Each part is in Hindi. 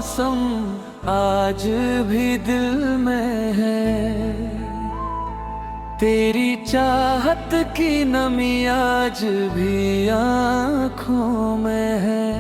मौसम आज भी दिल में है, तेरी चाहत की नमी आज भी आँखों में है।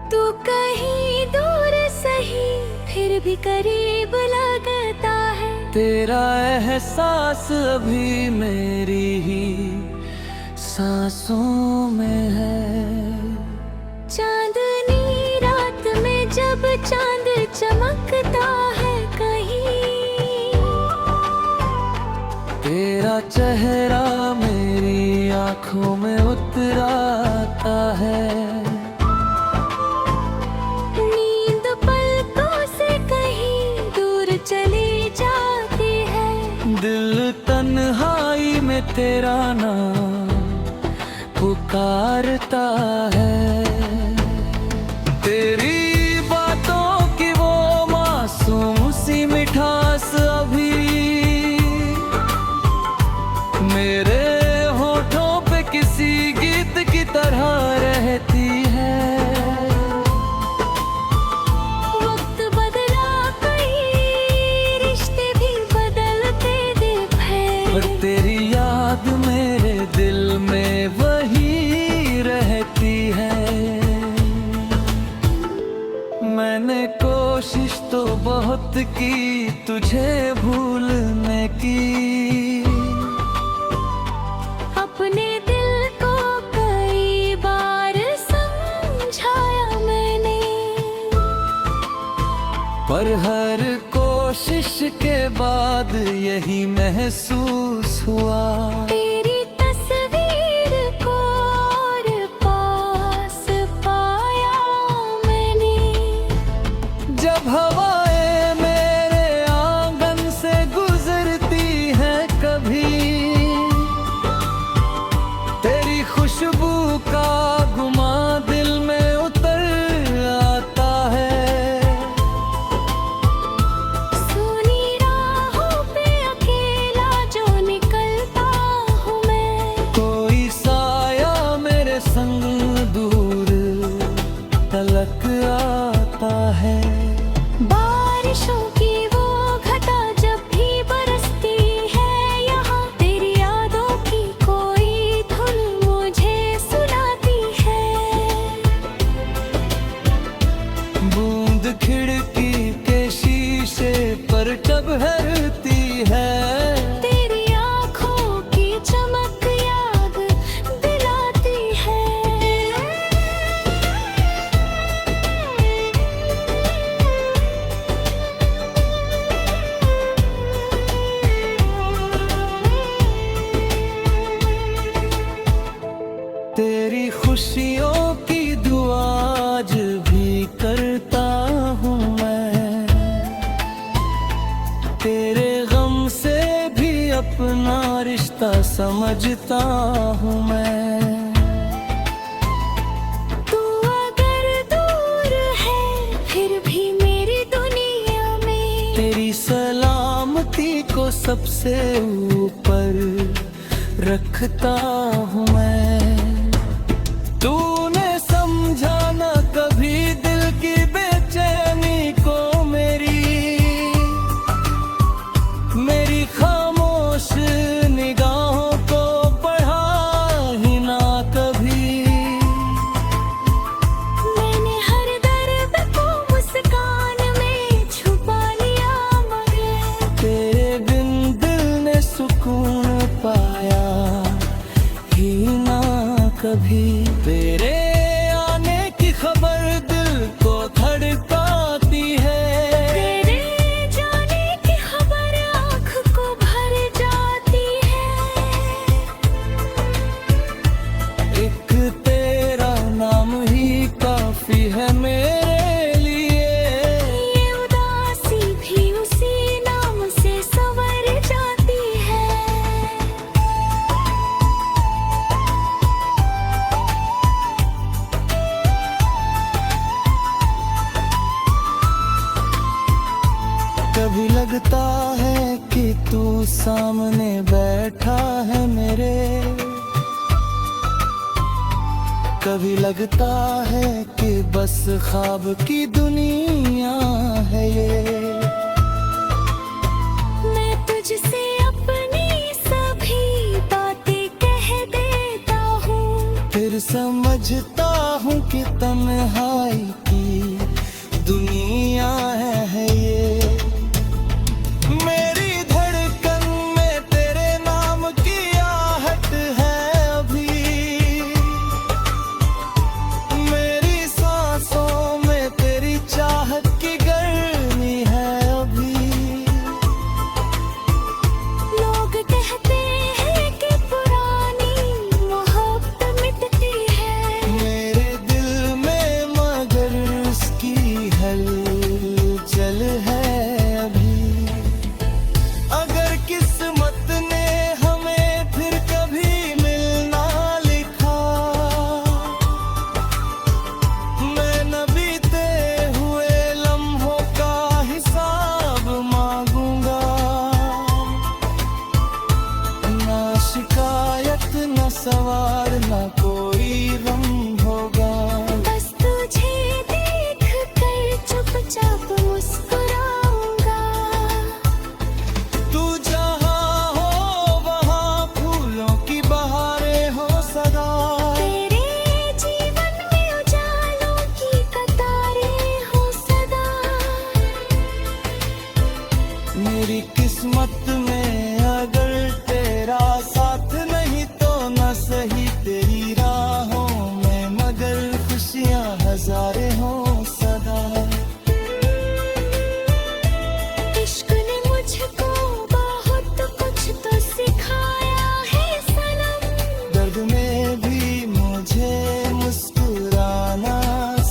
तू कहीं दूर सही फिर भी करीब लगता है, तेरा एहसास अभी मेरी ही सांसों में है। चांदनी रात में जब चांद चमकता है कहीं, तेरा चेहरा मेरी आँखों में उतर आता है। नींद पलकों से कहीं दूर चली जाती है, दिल तन्हाई में तेरा नाम पुकारता है। तेरी बातों की वो मासूम सी मिठास अभी मेरे होठों पे किसी गीत की तरह रहती है। वक्त बदला कई रिश्ते भी बदलते दिल है, पर तेरी याद मेरे दिल में वही रहती है। मैंने कोशिश तो बहुत की तुझे भूलने की, अपने दिल को कई बार समझाया मैंने, पर हर कोशिश के बाद यही महसूस हुआ, तेरी तस्वीर को और पास पाया मैंने। जब हवाएं मेरे आंगन से गुजरती हैं कभी, तेरी खुशबू का गुमा दिल में उतर आता है। सुनी राहों पे अकेला जो निकलता हूँ मैं, कोई साया मेरे संग दूर तलक आता है। बारिशों की वो घटा जब भी बरसती है यहाँ, तेरी यादों की कोई धुन मुझे सुनाती है। बूंद खिड़की के शीशे पर जब हरती है, तेरी आँखों की चमक याद दिलाती है। तेरी खुशियों की दुआ आज भी करता हूँ मैं, तेरे गम से भी अपना रिश्ता समझता हूँ मैं। तू अगर दूर है फिर भी मेरी दुनिया में, तेरी सलामती को सबसे ऊपर रखता हूँ मैं। तूने समझा न कभी दिल की बेचैनी को मेरी खामोश निगाहों को पढ़ा ही ना कभी। मैंने हर दर्द को मुस्कान में छुपा लिया, मगर तेरे बिन दिल ने सुकून पाया ही ना कभी। तेरे आने की खबर दिल को धड़काती है, तेरे जाने की खबर आँख को भर जाती है। एक तेरा नाम ही काफी है मेरे लिए, ये उदासी भी उसी नाम से संवर जाती है। कभी लगता है कि तू सामने बैठा है मेरे, कभी लगता है कि बस ख्वाब की दुनिया है ये। मैं तुझसे अपनी सभी बातें कह देता हूँ, फिर समझता हूँ कि तन्हाई की दुनिया है ये। मेरी धड़कन में तेरे नाम की आहट है अभी, मेरी सांसों में तेरी चाहत की गर्मी है अभी। लोग कहते हैं कि पुरानी मोहब्बत मिटती है, मेरे दिल में मगर उसकी हलचल है अभी। अगर किस्मत ने हमें फिर कभी मिलना लिखा, मैं न बीते हुए लम्हों का हिसाब मांगूंगा। ना शिकायत न सवार न कोई गम होगा। बस तुझे देख कर चुपचाप मुस्कुराऊंगा। तू जहाँ हो वहाँ फूलों की बहारें हो सदा, तेरे जीवन में उजालों की कतारें हो सदा। मेरी किस्मत में अगर तेरा साथ नहीं तो न सही तेरी राहों में मगर खुशियाँ हजारे हो सदा। इश्क ने मुझको बहुत कुछ तो सिखाया है सनम, दर्द में भी मुझे मुस्कुराना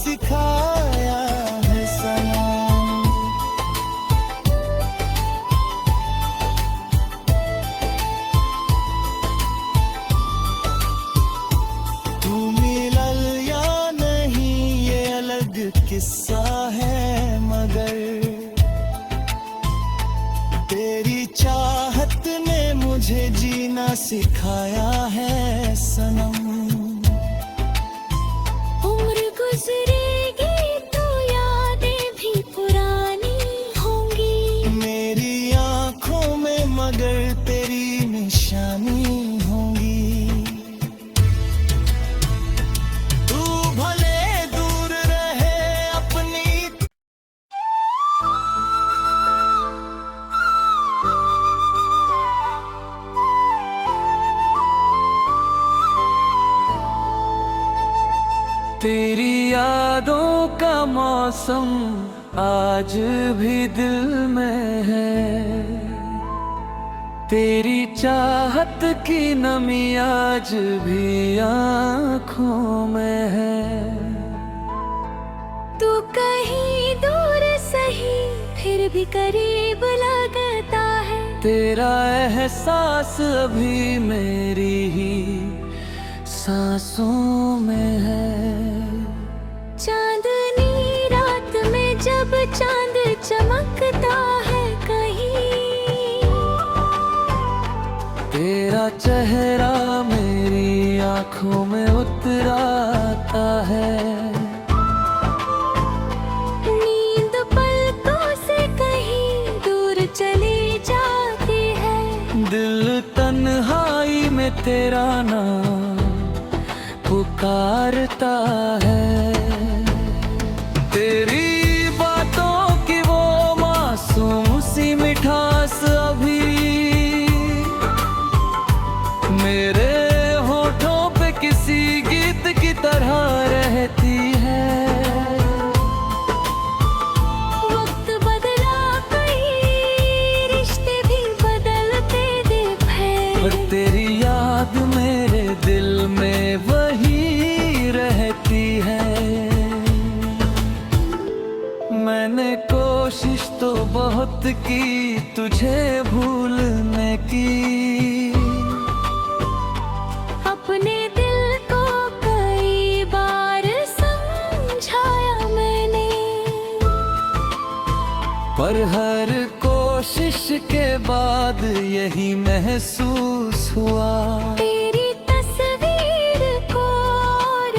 सिखाया है सनम। तू मिलल या नहीं ये अलग किस्सा है, मगर तेरी चाहत ने मुझे जीना सिखाया है सनम। उम्र गुजरेगी तो यादें भी पुरानी होंगी, मेरी आंखों में मगर तेरी निशानी होंगी। तू भले दूर रहे अपनी तेरी यादों का मौसम आज भी दिल में है, तेरी चाहत की नमी आज भी आँखों में है। तू कहीं दूर सही फिर भी करीब लगता है, तेरा एहसास अभी मेरी ही सांसों में है। चांदनी रात में जब चांद चमकता है कहीं, तेरा चेहरा मेरी आंखों में उतर आता है। नींद पलकों से कहीं दूर चली जाती है, दिल तन्हाई में तेरा नाम पुकारता है। तेरी बातों की वो मासूम सी मिठास अभी मेरे होठों पे किसी गीत की तरह रहती है। वक्त बदला कई रिश्ते भी बदलते दिख पर है, तेरी याद मेरे दिल में वही रहती है। मैंने कोशिश तो बहुत की तुझे भूलने की, अपने दिल को कई बार समझाया मैंने, पर हर कोशिश के बाद यही महसूस हुआ। तेरी तस्वीर को और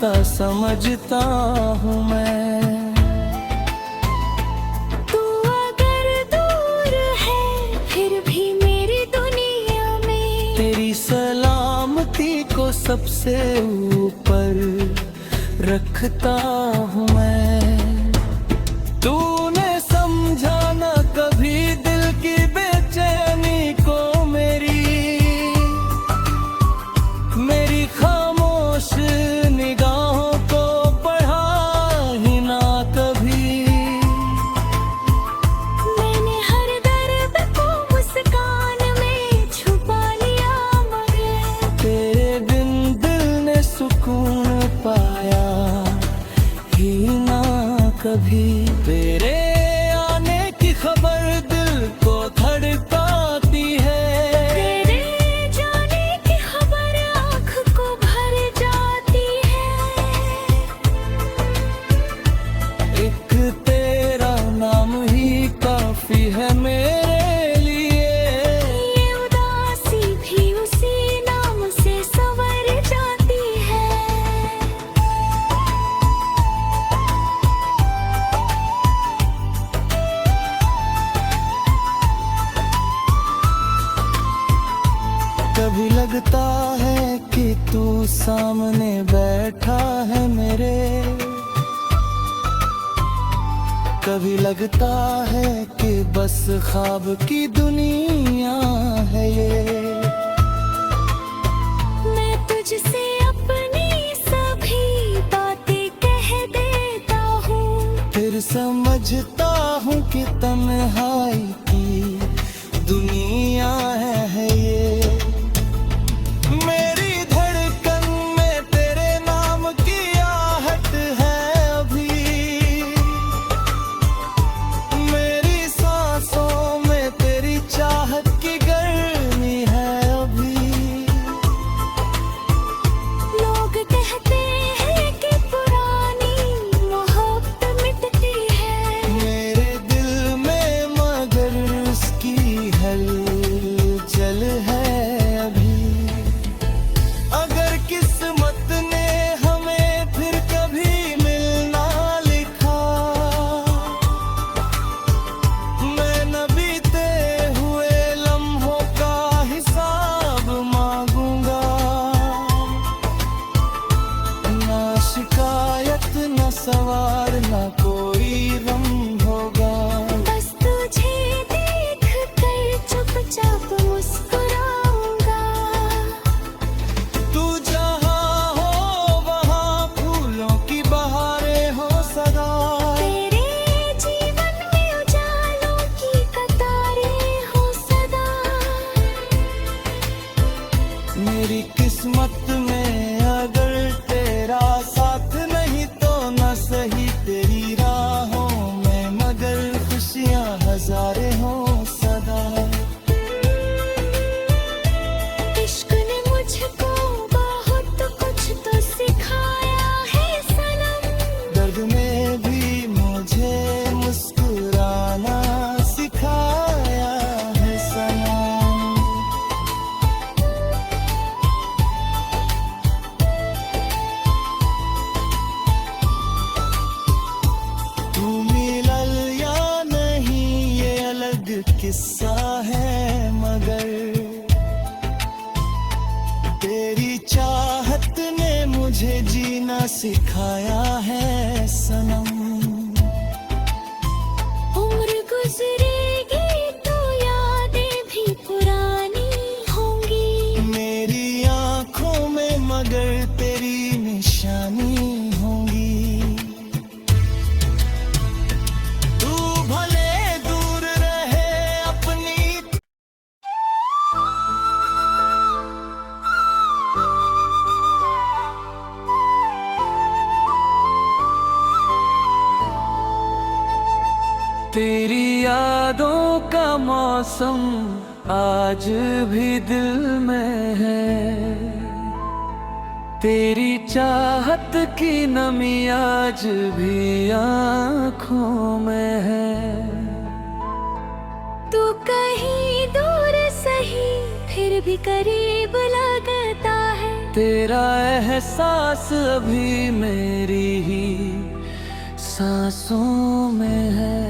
रास्ता समझता हूँ मैं। तू अगर दूर है फिर भी मेरी दुनिया में तेरी सलामती को सबसे ऊपर रखता हूँ मैं। तूने समझा न कभी दिल की बेचैनी को मेरी खामोश निगाहों को पढ़ा ही ना कभी। मैंने हर दर्द को मुस्कान में छुपा लिया मगर तेरे बिन दिल ने सुकून पाया ही ना कभी। तेरे आने की खबर दिल को धड़काती है, तेरे जाने की खबर आँख को भर जाती है। एक तेरा नाम ही काफी है मेरे लिए। ये उदासी भी उसी नाम से संवर जाती है। कभी लगता है कि तू सामने बैठा है मेरे, कभी लगता है कि बस ख्वाब की दुनिया है ये। मैं तुझसे अपनी सभी बातें कह देता हूँ, फिर समझता हूँ कि तन्हाई की दुनिया है ये। मेरी धड़कन में तेरे नाम की आहट है अभी, मेरी सांसों में तेरी चाहत की गर्मी है अभी। लोग कहते हैं कि पुरानी मोहब्बत मिटती है, मेरे दिल में मगर उसकी हलचल है अभी। अगर किस्मत ने हमें फिर कभी मिलना लिखा, मैं न बीते हुए लम्हों का हिसाब मांगूंगा। ना शिकायत न सवार न कोई गम होगा। बस तुझे देख कर चुपचाप मुस्कुराऊंगा। तू जहाँ हो वहाँ फूलों की बहारें हो सदा, तेरे जीवन में उजालों की कतारें हो सदा। मेरी किस्मत में अगर तेरा साथ नहीं तो न सही तेरी राहों में मगर खुशियाँ हजारे हो सदा। इश्क ने मुझको बहुत कुछ तो सिखाया है सनम, दर्द में भी मुझे मुस्कुराना सिखाया है सनम। तू मिलल या नहीं ये अलग किस्सा है मगर तेरी चाहत ने मुझे जीना सिखाया है सनम। उम्र गुजरेगी तो यादें भी पुरानी होंगी, मेरी आंखों में मगर तेरी निशानी होंगी। तू भले दूर रहे अपनी तेरी यादों का मौसम आज भी दिल में है, तेरी चाहत की नमी आज भी आँखों में है। तू कहीं दूर सही फिर भी करीब लगता है, तेरा एहसास अभी मेरी ही सांसों में है।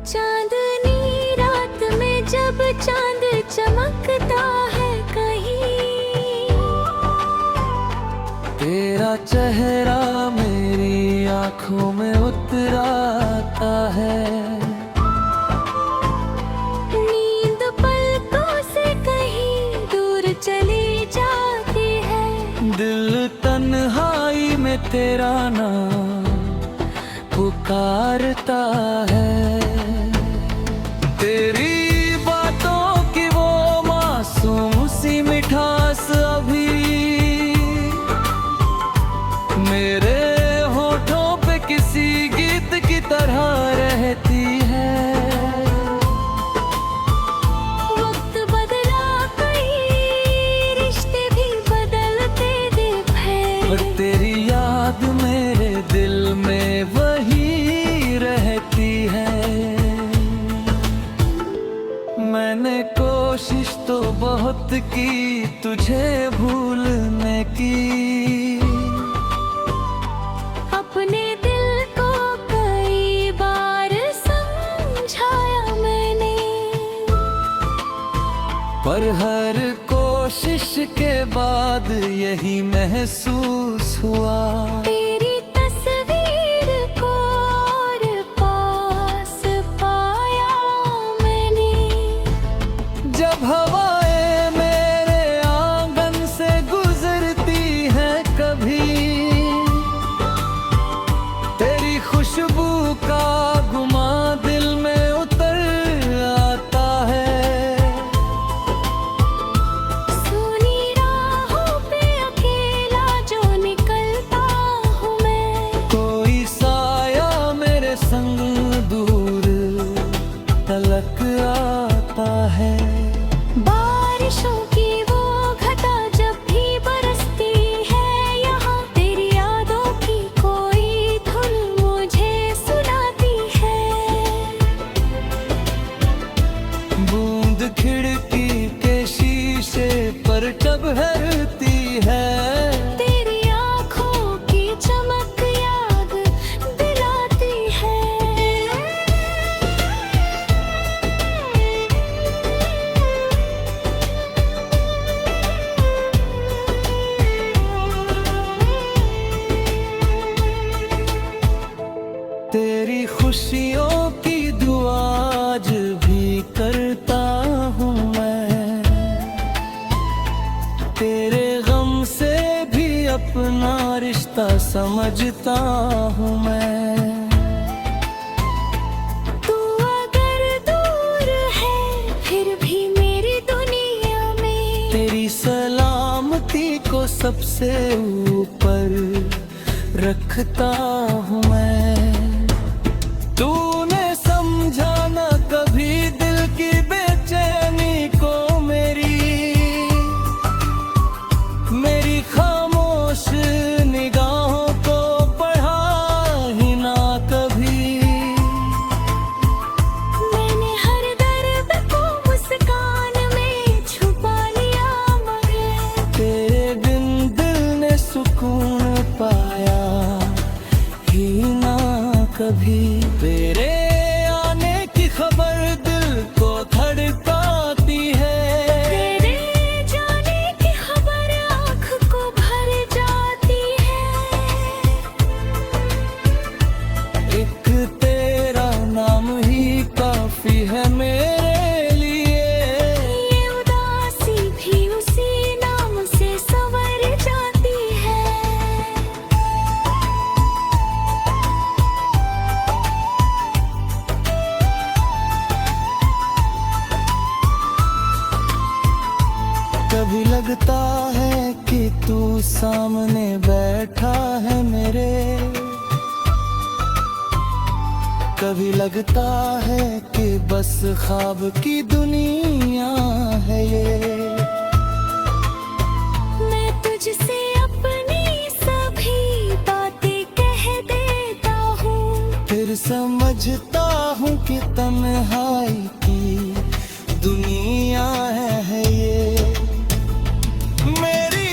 चांदनी रात में जब चांद चमकता है कहीं, तेरा चेहरा मेरी आंखों में उतर आता है। नींद पलकों से कहीं दूर चली जाती है। दिल तन्हाई में तेरा नाम पुकारता है। तेरी बातों की वो मासूम सी मिठास अभी मेरे होठों पे किसी गीत की तरह रहती है। वक्त बदला कई रिश्ते भी बदलते दिल है, पर तेरी याद मेरे दिल में वही रहती है। मैंने कोशिश तो बहुत की तुझे भूलने की, अपने दिल को कई बार समझाया मैंने, पर हर कोशिश के बाद यही महसूस हुआ। तेरी तस्वीर को और पास पाया मैंने। जब हवाएं मेरे आंगन से गुजरती हैं कभी, तेरी खुशबू का गुमा दिल में उतर आता है। सुनी राहों पे अकेला जो निकलता हूँ मैं, कोई साया मेरे संग दूर तलक आता है। बारिशों की वो घटा जब भी बरसती है यहाँ, तेरी यादों की कोई धुन मुझे सुनाती है। बूंद खिड़की के शीशे पर जब हरती है, तेरी आँखों की चमक याद दिलाती है। तेरी खुशियों की दुआ आज भी करता हूँ मैं। तेरे गम से भी अपना रिश्ता समझता हूँ मैं। तू अगर दूर है फिर भी मेरी दुनिया में, तेरी सलामती को सबसे ऊपर रखता हूँ मैं। तूने समझा न कभी दिल की बेचैनी को मेरी खामोश निगाहों को पढ़ा ही ना कभी। मैंने हर दर्द को मुस्कान में छुपा लिया मगर, तेरे बिन दिल ने सुकून पाया ही ना कभी। तेरे आने की खबर दिल को धड़काती है। तेरे जाने की खबर आँख को भर जाती है। एक तेरा नाम ही काफी है मेरे लिए। ये उदासी भी उसी नाम से संवर जाती है। कभी लगता है कि तू सामने बैठा है मेरे, कभी लगता है कि बस ख्वाब की दुनिया है ये। मैं तुझसे अपनी सभी बातें कह देता हूँ, फिर समझता हूँ कि तन्हाई की दुनिया है ये। मेरी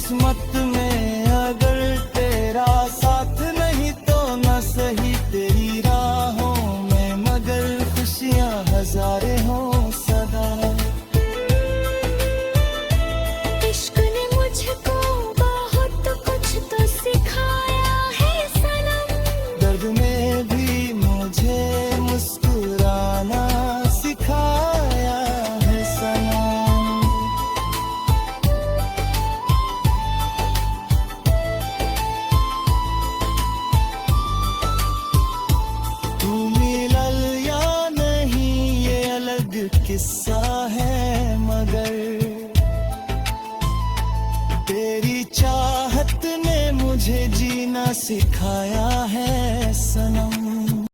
किस्मत में अगर तेरा साथ नहीं तो न सही तेरी राहों में, मगर खुशियाँ हजारे हों सदा। इश्क ने मुझको बहुत कुछ तो सिखाया है सनम, दर्द में भी मुझे मुस्कुराना सिखाया है सनम। तू मिलल या नहीं ये अलग किस्सा है, मगर तेरी चाहत ने मुझे जीना सिखाया है सनम।